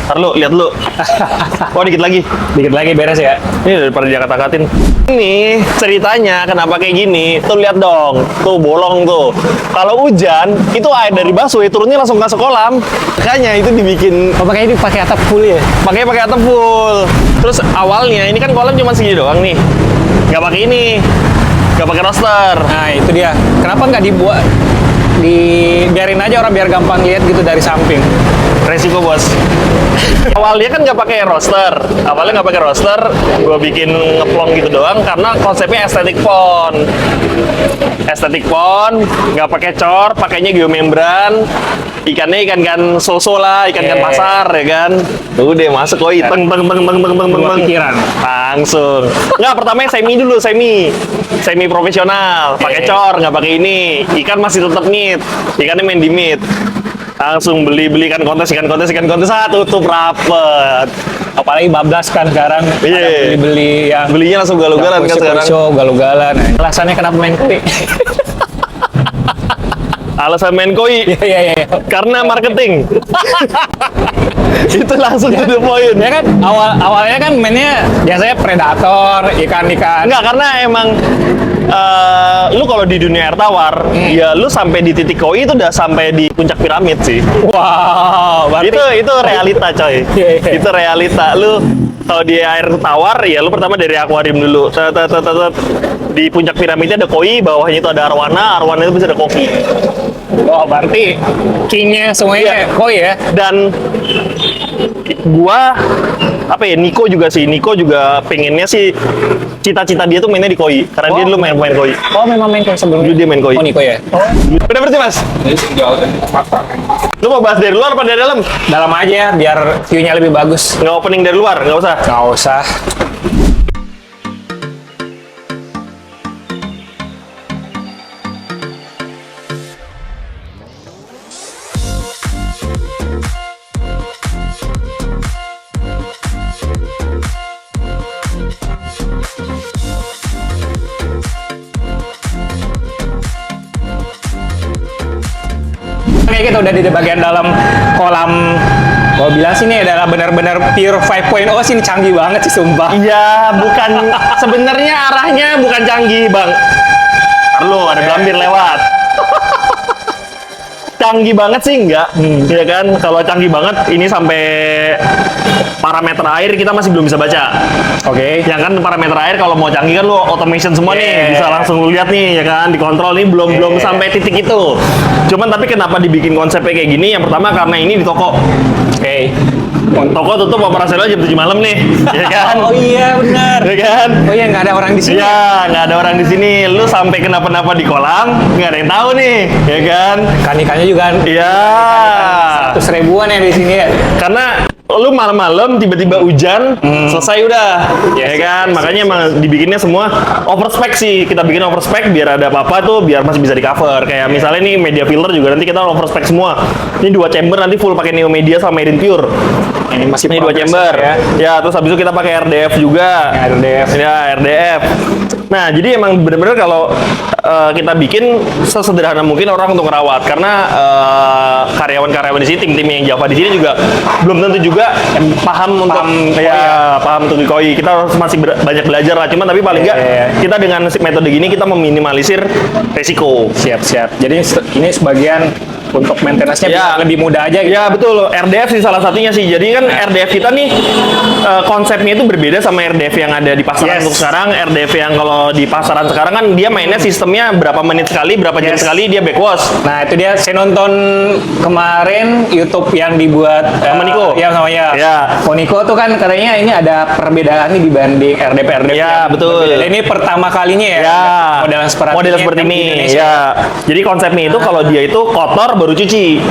Ntar lu, lihat lu. Oh, dikit lagi. Dikit lagi beres ya. Ini daripada dia kata-katin. Ini ceritanya kenapa kayak gini. Tuh lihat dong. Tuh bolong tuh. Kalau hujan, itu air dari busway turunnya langsung ke kolam. Makanya itu dibikin Oh, makanya ini pakai atap full ya? pakai atap full. Terus awalnya ini kan kolam cuma segini doang nih. Nggak pakai ini. Nggak pakai roster. Nah, itu dia. Kenapa nggak dibuat? Biarin aja orang biar gampang lihat gitu dari samping. Resiko, bos. Awalnya kan nggak pakai roster. Awalnya nggak pakai roster, gue bikin ngeplong gitu doang karena konsepnya estetik pond. Estetik pond, nggak pakai cor, pakainya geomembran. Ikannya ikan so-so lah, ikan pasar ya kan. Udah masuk koi, teng Pikiran. langsung. Nggak, pertamanya semi profesional, pakai cor, nggak pakai ini. Ikan masih tetap meat, ikannya main di meat. Langsung beli ikan kontes, tutup rapet. Apalagi bablas kan sekarang. Iya. Ada beli-beli yang Belinya langsung galugalan kan sekarang. galugalan. Alasannya kenapa main kue? Alasan main koi Iya. karena marketing. Itu langsung to the point. Ya kan awalnya kan mainnya biasanya predator, ikan-ikan. Enggak, karena emang lu kalau di dunia air tawar, ya lu sampai di titik koi itu udah sampai di puncak piramid sih. Wow, berarti Itu realita, coy. Iya. Itu realita. Lu kalau di air tawar, ya lu pertama dari akuarium dulu. Di puncak piramidnya ada koi, bawahnya itu ada arwana itu bisa ada koki. oh, berarti king-nya semuanya koi ya. Dan gua Niko juga pengennya sih, cita-cita dia tuh mainnya di koi karena dia dulu main koi. Oh, memang main koi sebelumnya. Dulu dia main koi. Oh, Niko ya. Udah berarti, Mas? Lu mau bahas dari luar apa dari dalam? Dalam aja ya, biar view-nya lebih bagus. Nggak opening dari luar, nggak usah. Nggak usah. Oke, kita udah di bagian dalam kolam. Gua bilang sih ini adalah benar-benar pure 5.0 sih, ini canggih banget sih sumpah. Iya, bukan sebenarnya arahnya bukan canggih, Bang. Perlu ada belambir lewat. Canggih banget sih enggak, ya kan? Kalau canggih banget ini sampai parameter air kita masih belum bisa baca. Oke. Ya kan, parameter air kalau mau canggih kan lu automation semua nih, bisa langsung lu lihat nih ya kan, dikontrol nih belum sampai titik itu. Cuman tapi kenapa dibikin konsepnya kayak gini? Yang pertama karena ini di toko. Oke. Toko tutup operasional jam 7 malam nih, ya kan? Oh iya, benar. Ya kan? Oh iya, nggak ada orang di sini. Iya, nggak ada orang di sini. Lu sampai kenapa-napa di kolam, nggak ada yang tahu nih, ya kan? Ikan-ikannya juga Iya. 100 ribuan ya di sini ya. Karena lu malam-malam tiba-tiba hujan, selesai udah, ya kan? Makanya emang dibikinnya semua overspec sih. Kita bikin overspec biar ada apa-apa tuh, biar masih bisa di cover. Kayak misalnya nih media filter juga nanti kita overspec semua. Ini 2 chamber nanti full pakai Neo Media sama Marine Pure. Ini masih Ini 2 chamber. Ya, terus habis itu kita pakai RDF juga. RDF. Ya, RDF. Nah, jadi emang bener-bener kalau kita bikin sesederhana mungkin orang untuk merawat, karena karyawan-karyawan di sini, tim-tim yang Java di sini juga belum tentu juga paham untuk paham untuk di koi. Kita harus masih banyak belajar lah. Cuman tapi paling nggak kita dengan metode gini kita meminimalisir resiko. Siap. Jadi ini sebagian untuk maintenance-nya bisa lebih mudah aja gitu. Ya betul, RDF sih salah satunya sih. Jadi kan RDF kita nih konsepnya itu berbeda sama RDF yang ada di pasaran untuk sekarang. RDF yang kalau di pasaran sekarang kan dia mainnya sistemnya berapa menit sekali, berapa jam sekali dia backwash. Nah, itu dia, saya nonton kemarin YouTube yang dibuat sama Niko. Ya, namanya. Ya. Niko tuh kan katanya ini ada perbedaan nih dibanding RDF. Ya, betul. Berbeda. Ini pertama kalinya ya. Model seperti ini. Ya. Jadi konsepnya itu kalau dia itu kotor baru cuci.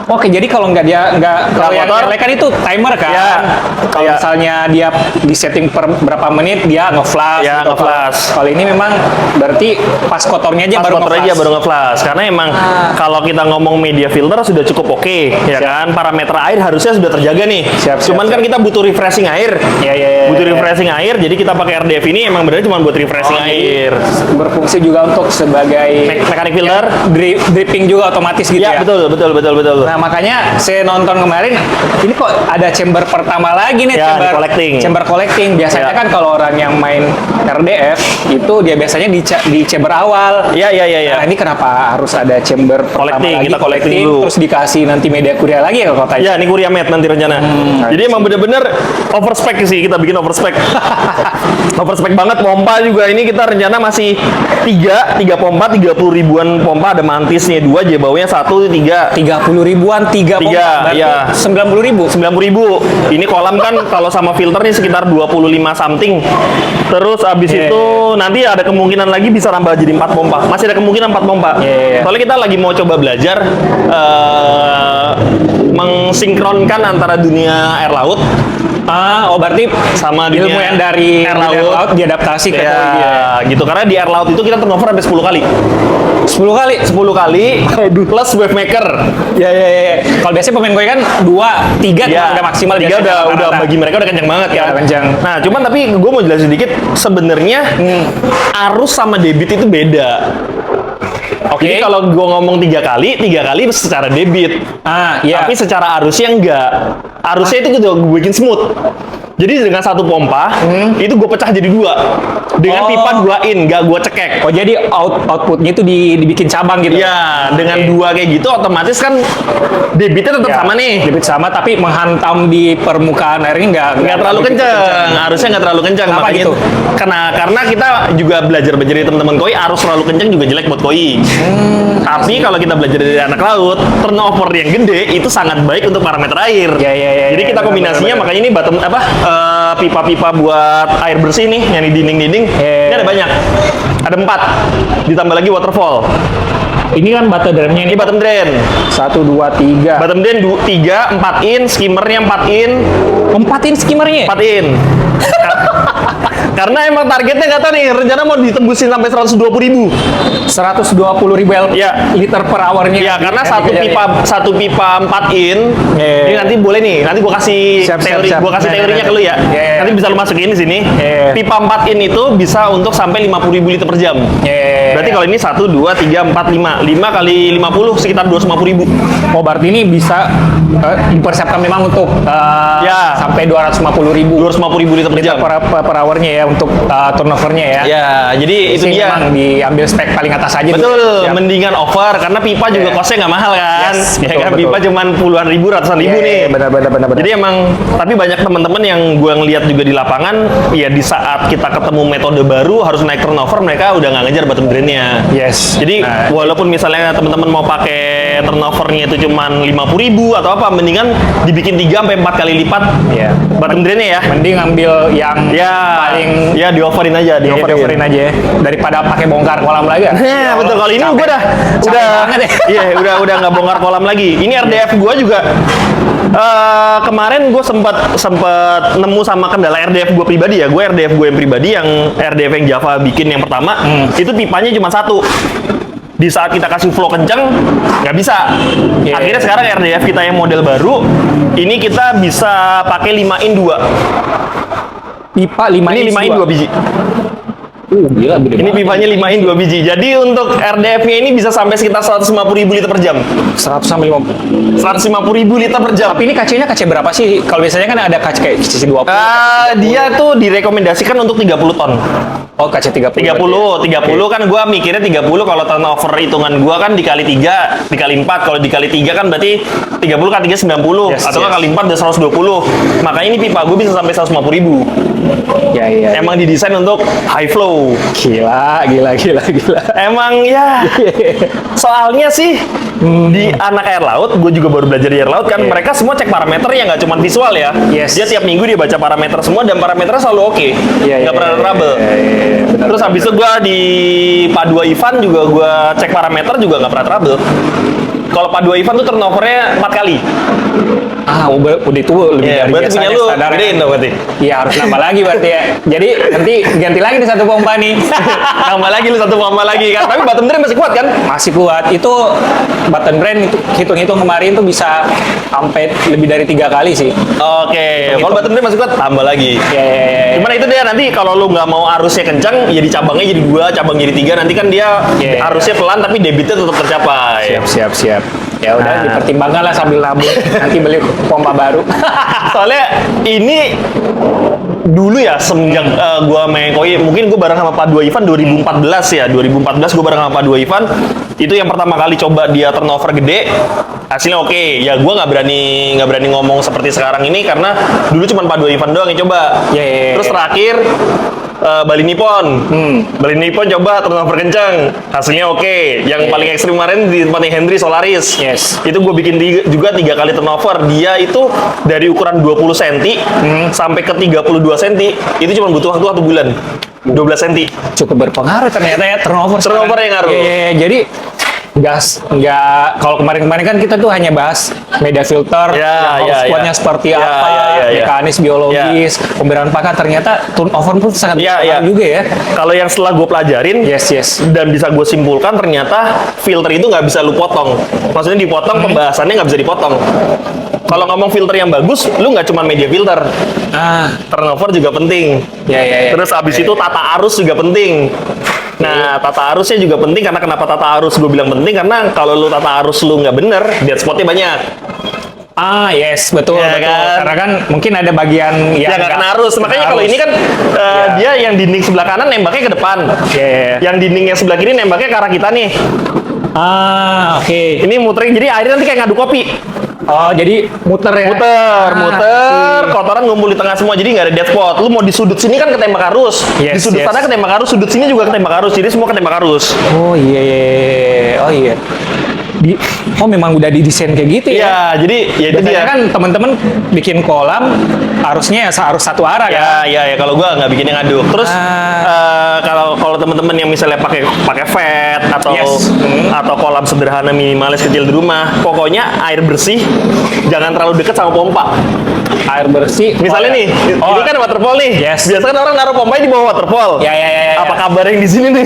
Oke, jadi kalau nggak kalau yang lain kan itu timer kan. Ya. Kalau misalnya dia di setting per berapa menit dia nge-flash. Ya, gitu. nge-flash. Kalau ini memang berarti pas kotornya aja baru nge-flash. Karena emang kalau kita ngomong media filter sudah cukup oke, ya kan? Parameter air harusnya sudah terjaga nih. Cuman kan kita butuh refreshing air. Butuh refreshing air, jadi kita pakai RDF ini emang benar cuma buat refreshing air. Berfungsi juga untuk sebagai mekanik filter, dripping juga otomatis gitu ya. Betul. Nah, makanya saya nonton kemarin ini kok ada chamber pertama lagi nih, Ya, chamber di collecting. Chamber collecting. Biasanya Ya. kan kalau orang yang main RDF itu dia biasanya di chamber awal. Iya. Nah, ini kenapa harus ada chamber pertama Collecting, lagi, kita collecting dulu. terus dikasih nanti media kuliah lagi ya kalau katanya? Ya, ini Kuria Mat nanti rencana. Jadi emang bener-bener overspec sih, kita bikin overspec. Overspec banget, pompa juga ini kita rencana masih 3 pompa, 30 ribuan pompa, ada mantisnya 2, jebaunya 1, 3. 30 ribuan, 3 pompa, berarti iya. 90 ribu. 90 ribu. Ini kolam kan kalau sama filter nih sekitar 25 something. Terus abis Iya, itu nanti ada kemungkinan lagi bisa nambah jadi 4 pompa. Masih ada kemungkinan 4 pompa. Iya. Soalnya kita lagi mau coba belajar mensinkronkan antara dunia air laut Oh berarti sama ilmu dunia yang dari air air laut diadaptasi ke ya, dia. gitu. Karena di air laut itu kita turnover sampai 10 kali. 10 kali. 10 kali plus wave maker. Ya. Kalau biasanya pemain gue kan 2, 3 Ya, udah maksimal. 3 biasanya udah rata-rata. bagi mereka udah kencang banget Ya, kan. kencang. Nah, cuman tapi gue mau jelasin sedikit sebenarnya arus sama debit itu beda. Oke. Jadi kalau gue ngomong 3 kali secara debit. Iya. Tapi secara arusnya enggak. Arusnya itu gue bikin smooth. Jadi dengan 1 pompa, itu gue pecah jadi 2. Dengan Oh. pipa 2 in, gak gue cekek. Oh jadi outputnya itu dibikin cabang gitu. Iya, dengan Oke. 2 kayak gitu otomatis kan debitnya tetap Ya, sama nih. debit sama tapi menghantam di permukaan airnya Nggak terlalu begitu kenceng, arusnya nggak terlalu kenceng. Kenapa Makanya gitu? karena kita juga belajar dari teman-teman koi, arus terlalu kenceng juga jelek buat koi. Tapi kalau kita belajar dari anak laut, turnover yang gede itu sangat baik untuk parameter air. Ya. Jadi kita kombinasinya, makanya ini bottom pipa-pipa buat air bersih nih yang di dinding-dinding. Ya. Ini ada banyak, ada 4, ditambah lagi waterfall. Ini kan bata dramnya Ini ini bottom drain. 1, 2, 3. Bottom drain 3, 4 in, skimmernya 4 in. Empatin skimmernya. 4 in. Karena emang targetnya nggak tahu nih, rencana mau ditembusin sampai 120 ribu. 120 ribu Ya. liter per hournya. Iya, karena satu pipa 4 in. Iya. Ini nanti boleh nih, nanti gua kasih Siap. gua kasih Nah, teorinya nah, ke lu ya. iya. Nanti bisa lu masukin di sini. Iya. Pipa 4 in itu bisa untuk sampai 50 ribu liter per jam. Iya. Berarti kalau ini 1, 2, 3, 4, 5. 5 kali 50 sekitar 250 ribu. Oh berarti ini bisa dipersiapkan memang untuk Ya. sampai 250 ribu 250 ribu liter per jam. per hournya ya untuk turnovernya ya. Ya, jadi itu Sih dia. memang diambil spek paling atas aja. Betul, Siap. mendingan over karena pipa juga Iya. kosnya nggak mahal kan. Yes, Ya betul, kan, betul. pipa cuman puluhan ribu, ratusan ribu Iya, nih. benar. Jadi emang, tapi banyak teman-teman yang gue ngeliat juga di lapangan, ya di saat kita ketemu metode baru harus naik turnover, mereka udah nggak ngejar bottom drainnya. Yes. Jadi Nah, walaupun misalnya teman-teman mau pakai turnovernya itu cuman 50 ribu atau apa, mendingan dibikin 3 sampai 4 kali lipat Iya. bottom drainnya ya. mending ambil yang Ya, paling ya dioverin aja, diover-overin aja ya. Daripada pakai bongkar kolam lagi. Nah, betul. Kalau ini Capek. gue Capek udah banget ya. iya, udah nggak bongkar kolam lagi. Ini RDF gue juga kemarin gue sempet nemu sama kendala RDF gue pribadi ya. Gue RDF gue yang pribadi, yang RDF yang Java bikin yang pertama, itu pipanya cuma 1. Di saat kita kasih flow kenceng, nggak bisa. Yeah. Akhirnya sekarang RDF kita yang model baru, ini kita bisa pakai 5 in 2. Pipa 5 Ini 5 in 2 biji. Gila gede Ini banget. pipanya 5 in 2 biji. Jadi untuk RDF-nya ini bisa sampai sekitar 150 ribu liter per jam. 100 sampai 50. 150 ribu liter per jam. Tapi ini kacanya kaca berapa sih? Kalau biasanya kan ada kaca kayak CC 20. Dia tuh direkomendasikan untuk 30 ton. Oh, kaca 30. 30 kan gua mikirnya 30 kalau turnover hitungan gua kan dikali 3, dikali 4. Kalau dikali 3 kan berarti 30 kali 3 90 Yes, atau yes. kali 4 udah 120. Makanya ini pipa gua bisa sampai 150 ribu. Ya, iya. Emang didesain untuk high flow. Gila. Emang ya. Soalnya sih di anak air laut, gue juga baru belajar di air laut kan, Iya. mereka semua cek parameter ya, nggak cuma visual ya. Yes. Dia tiap minggu dia baca parameter semua dan parameternya selalu oke. Nggak pernah ada trouble. Benar. Terus habis itu gue di Padua Ivan juga gue cek parameter juga nggak pernah trouble. Kalau Padua Ivan tuh turnovernya 4 kali. udah itu lebih Iya, dari berarti punya biasanya lu standar ya. gedein dong berarti. Iya, harus nambah lagi berarti ya. Jadi nanti ganti lagi di 1 pompa nih. Tambah lagi lu 1 pompa lagi kan. Tapi bottom drain masih kuat kan? Masih kuat. Itu button brand itu hitung-hitung kemarin tuh bisa sampai lebih dari 3 kali sih. Oke, kalau bottom drain masih kuat tambah lagi. Ya. Cuman itu dia nanti kalau lu nggak mau arusnya kencang, ya di cabangnya jadi 2, cabang jadi 3. Nanti kan dia Iya. arusnya pelan tapi debitnya tetap tercapai. Siap. Ya udah Nah. dipertimbangkan lah sambil nabung. Nanti beli pompa baru. Soalnya ini dulu ya semenjak gua main koi, mungkin gua bareng sama Pak Dua Ivan 2014 ya. 2014 gua bareng sama Pak Dua Ivan. Itu yang pertama kali coba dia turnover gede. Hasilnya oke. Ya gua nggak berani ngomong seperti sekarang ini karena dulu cuma Pak Dua Ivan doang yang coba. Ya. Terus terakhir Bali Nippon. Bali Nippon coba turnover kenceng. Hasilnya oke. Yang paling ekstrim kemarin di tempatnya Hendry Solaris. Yes. Itu gue bikin juga 3 kali turnover. Dia itu dari ukuran 20 cm sampai ke 32 cm. Itu cuma butuh waktu 1 bulan. 12 cm. Cukup berpengaruh ternyata ya turnover. Turnover yang ngaruh. Iya. Jadi nggak kalau kemarin kan kita tuh hanya bahas media filter, squatnya seperti apa, mekanis, biologis, pemberian pakan, ternyata turnover pun sangat berpengaruh juga ya. Kalau yang setelah gue pelajarin, dan bisa gue simpulkan ternyata filter itu nggak bisa lu potong. Maksudnya dipotong, pembahasannya nggak bisa dipotong. Kalau ngomong filter yang bagus, lu nggak cuma media filter. Turnover juga penting. Terus abis itu tata arus juga penting. Nah, tata arusnya juga penting karena kenapa tata arus gue bilang penting karena kalau lu tata arus lu nggak bener, dead spotnya banyak. Yes, betul. Kan? Karena kan mungkin ada bagian yang nggak kena arus. Makanya kalau ini kan dia yang dinding sebelah kanan nembaknya ke depan. Yang dinding yang sebelah kiri nembaknya ke arah kita nih. Oke. Ini muterin, jadi airnya nanti kayak ngadu kopi. Oh, jadi muter ya? Muter, kotoran ngumpul di tengah semua, jadi nggak ada dead spot. Lu mau di sudut sini kan ketembak arus, di sudut sana ketembak arus, sudut sini juga ketembak arus, jadi semua ketembak arus. Oh iya. Memang udah didesain kayak gitu ya? Iya, jadi ya itu dia. kan teman-teman bikin kolam arusnya harus satu arah kan? Ya. Kalau gua nggak bikin yang ngaduk. Terus kalau teman-teman yang misalnya pakai vet atau kolam sederhana minimalis kecil di rumah, pokoknya air bersih jangan terlalu dekat sama pompa. Air bersih. Misalnya nih, ini kan waterfall nih. Biasa kan orang naruh pompanya di bawah waterfall. Apa kabar yang di sini nih?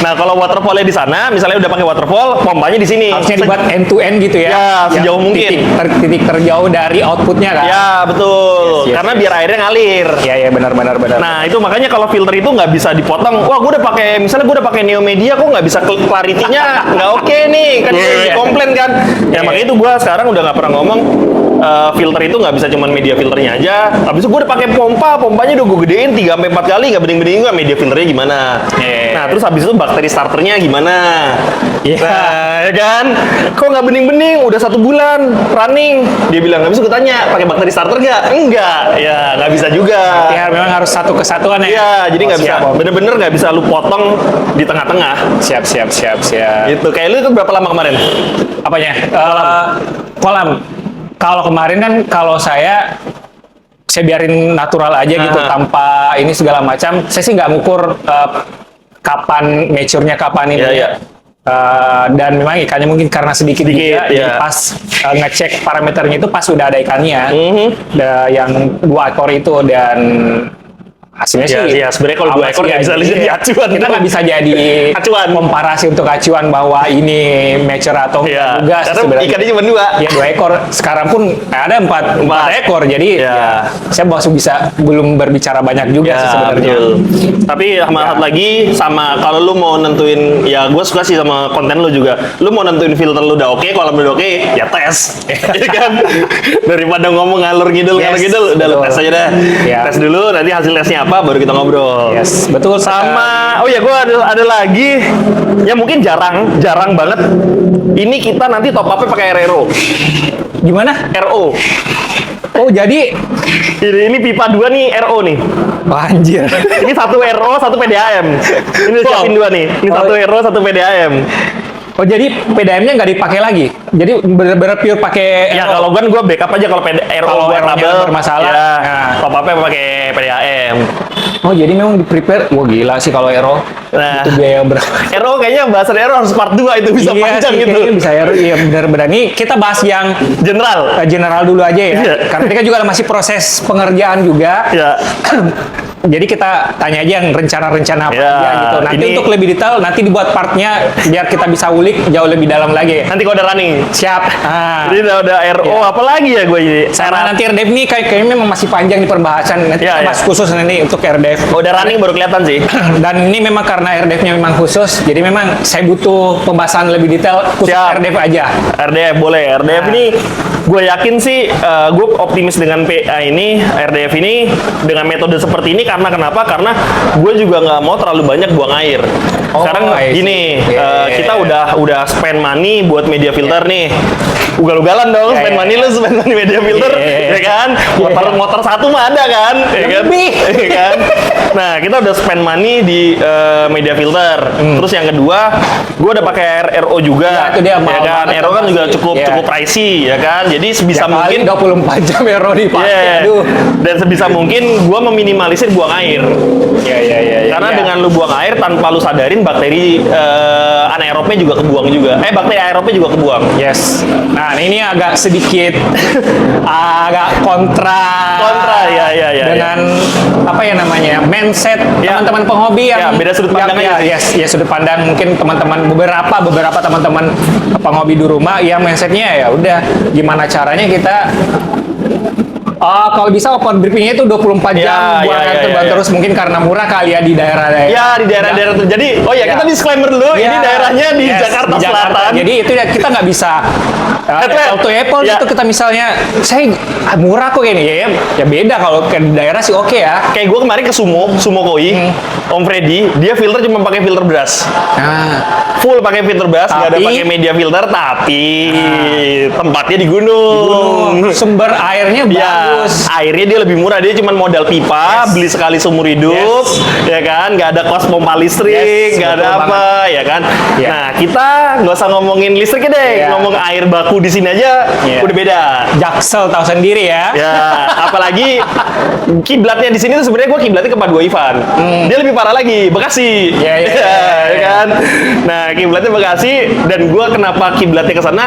Nah, kalau waterfallnya di sana, misalnya udah pakai waterfall, pompanya di sini. Harusnya dibuat end to end gitu ya? Ya, sejauh mungkin. Titik terjauh dari outputnya kan? Ya, betul. Karena biar airnya ngalir. Iya, benar. Nah, itu makanya kalau filter itu nggak bisa dipotong. Wah, gue udah pakai, misalnya gue udah pakai Neo Media, kok nggak bisa clarity-nya nggak oke nih. Kan komplain kan? Ya, makanya itu gue sekarang udah nggak pernah ngomong filter itu nggak bisa cuman media filternya aja. Habis itu gue udah pakai pompanya udah gue gedein 3-4 kali, nggak bening-bening gue media filternya gimana. Nah, terus habis itu bakteri starternya gimana. Nah, ya kan? Kok nggak bening-bening? Udah 1 bulan running. Dia bilang, nggak bisa. Gue tanya, pakai bakteri starter nggak? Enggak. Ya, nggak bisa juga. Ya, memang harus satu kesatuan ya? Iya, jadi nggak bisa. Bener-bener nggak bisa lu potong di tengah-tengah. Siap. Gitu. Kayak lu itu berapa lama kemarin? Apanya? Kolam. Kalau kemarin kan saya biarin natural aja gitu tanpa ini segala macam. Saya sih nggak ngukur kapan mature-nya kapan ini. Dan memang ikannya mungkin karena sedikit juga, jadi pas ngecek parameternya itu pas udah ada ikannya, yang 2 ekor itu dan hasilnya sih. Iya, sebenarnya kalau 2 ekor nggak bisa jadi acuan. Kita nggak bisa jadi acuan komparasi untuk acuan bahwa ini mature atau enggak juga sebenarnya. Ikannya cuma 2. Ya 2 ekor. Sekarang pun ada 4 ekor. Jadi saya masih belum berbicara banyak juga sih sebenarnya. Tapi sama lagi sama kalau lu mau nentuin, ya gue suka sih sama konten lu juga. Lu mau nentuin filter lu udah oke, kolam lu udah oke, ya tes. Ya kan? Daripada ngomong ngalur ngidul, udah lu tes aja dah. Tes dulu, nanti hasil tesnya apa baru kita ngobrol. Betul. Sama gue ada lagi yang mungkin jarang banget. Ini kita nanti top up-nya pakai RO. Gimana? RO. Oh, jadi ini pipa 2 nih RO nih. Anjir. Ini 1 RO, 1 PDAM. Ini siapin 2 nih. Ini 1 RO, 1 PDAM. Oh, jadi PDAM-nya nggak dipakai lagi? Jadi bener-bener pure pakai... Ya, kalau gue backup aja kalau RO gue trouble. Bermasalah. Ya, top up-nya pakai PDAM. Oh, jadi memang di-prepare. Wah, gila sih kalau RO. Nah, itu biaya berapa? RO kayaknya bahasan RO harus part 2 itu bisa panjang gitu. Iya, bisa RO. Iya, benar-benar. Nih, kita bahas yang general. General dulu aja ya. Karena ini kan juga masih proses pengerjaan juga. jadi kita tanya aja yang rencana-rencana apa Ya, aja gitu. Nanti ini- untuk lebih detail, nanti dibuat partnya biar kita bisa ulik jauh lebih dalam lagi. Nanti kalau udah running. Siap. Jadi udah RO Ya. apa lagi ya gue ini? Karena nanti RDF ini kayaknya memang masih panjang di pembahasan. Nanti Ya, kita ya. bahas khusus nanti untuk RDF. Kalau udah running baru kelihatan sih. Dan ini memang karena RDF-nya memang khusus, jadi memang saya butuh pembahasan lebih detail khusus Siap. RDF aja. RDF boleh. RDF Nah. ini gue yakin sih, gue optimis dengan PA ini, RDF ini dengan metode seperti ini karena kenapa? Karena gue juga nggak mau terlalu banyak buang air. Oh, Sekarang I see. gini, Yeah. kita udah spend money buat media filter nih. Ugal-ugalan dong, Yeah, spend yeah, money lu, spend money media filter, Yeah. ya kan? Motor satu mah ada kan, ya kan? Lebih. Ya kan? Nah, kita udah spend money di media filter. Terus yang kedua, gue udah pakai RO juga, Ya, itu dia, ya mahal kan? banget RO kan juga pasti. cukup Ya. cukup pricey, ya kan? Jadi sebisa Ya mungkin kali 24 jam ya Rodi pakai. yeah. Aduh. Dan sebisa mungkin gua meminimalisir buang air. Ya. Karena dengan lu buang air tanpa lu sadarin bakteri anaerobnya juga kebuang juga. Bakteri aerobnya juga kebuang. Yes. Nah, ini agak sedikit agak kontra. Ya. Dengan apa ya namanya? Mindset Ya. teman-teman penghobi yang Ya, beda sudut pandang yang- aja sih. ya sudut pandang mungkin teman-teman beberapa teman-teman penghobi di rumah yang mindsetnya ya udah gimana caranya kita kalau bisa open briefingnya itu 24 jam buang air terbang terus mungkin karena murah kali ya di daerah-daerah. Ya, di daerah-daerah itu. Jadi, kita disclaimer dulu, ini daerahnya di Yes, Jakarta di Selatan. Jadi itu ya kita nggak bisa apple to apple Ya. gitu kita misalnya saya murah kok ini ya beda kalau ke daerah sih oke ya. Kayak gue kemarin ke Sumo Koi, Om Freddy, dia filter cuma pakai filter beras. Nah, Full pakai filter beras, nggak ada Tapi- pakai media filter, tapi tempatnya di gunung. sumber airnya Ya, bagus. airnya dia lebih murah, dia cuma modal pipa, beli sekali seumur hidup, ya kan, nggak ada kos pompa listrik, Yes, nggak ada betul apa, ya kan. Ya. Nah, kita nggak usah ngomongin listriknya deh, Ya. ngomong air baku di sini aja Ya. udah beda. Jaksel tahu sendiri ya. Ya, apalagi kiblatnya di sini tuh sebenarnya gue kiblatnya ke Padua Ivan. Dia lebih parah lagi, Bekasi. Ya, ya, Ya kan. Nah, kiblatnya Bekasi dan gue kenapa kiblatnya ke sana?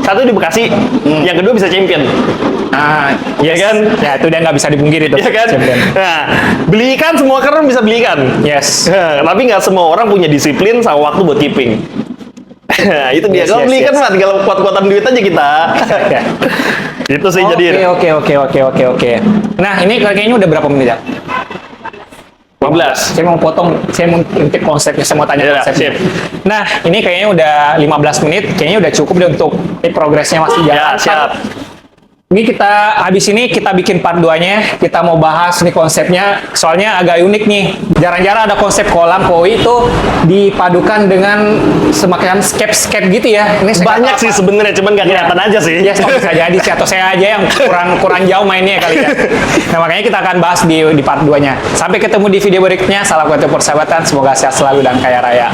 Satu di Bekasi, yang kedua bisa champion. Nah, Ya kan? Ya itu dia nggak bisa dipungkiri itu. Ya kan? Champion. Nah, beli ikan semua orang bisa beli ikan. Yes. Tapi nggak semua orang punya disiplin sama waktu buat keeping. Nah, itu dia. Yes, Kalau yes, beli ikan yes. mah tinggal kuat-kuatan duit aja kita. Ya. Itu sih jadi. Oke. Nah, ini kayaknya udah berapa menit ya? 15. Saya mau potong, saya mau intip konsepnya, saya mau tanya Ya, konsepnya. sip. Nah, ini kayaknya udah 15 menit, kayaknya udah cukup deh untuk progresnya masih Ya, jalan. siap. Ini kita, habis ini kita bikin part 2-nya, kita mau bahas nih konsepnya, soalnya agak unik nih. Jarang-jarang ada konsep kolam koi itu dipadukan dengan semacam scape gitu ya. Ini saya Banyak nggak tahu sih apa. sebenarnya, cuman nggak kelihatan aja sih. Ya, bisa jadi sih, atau saya aja yang kurang jauh mainnya kali ya. Nah, makanya kita akan bahas di part 2-nya. Sampai ketemu di video berikutnya. Salam kuat persahabatan, semoga sehat selalu dan kaya raya.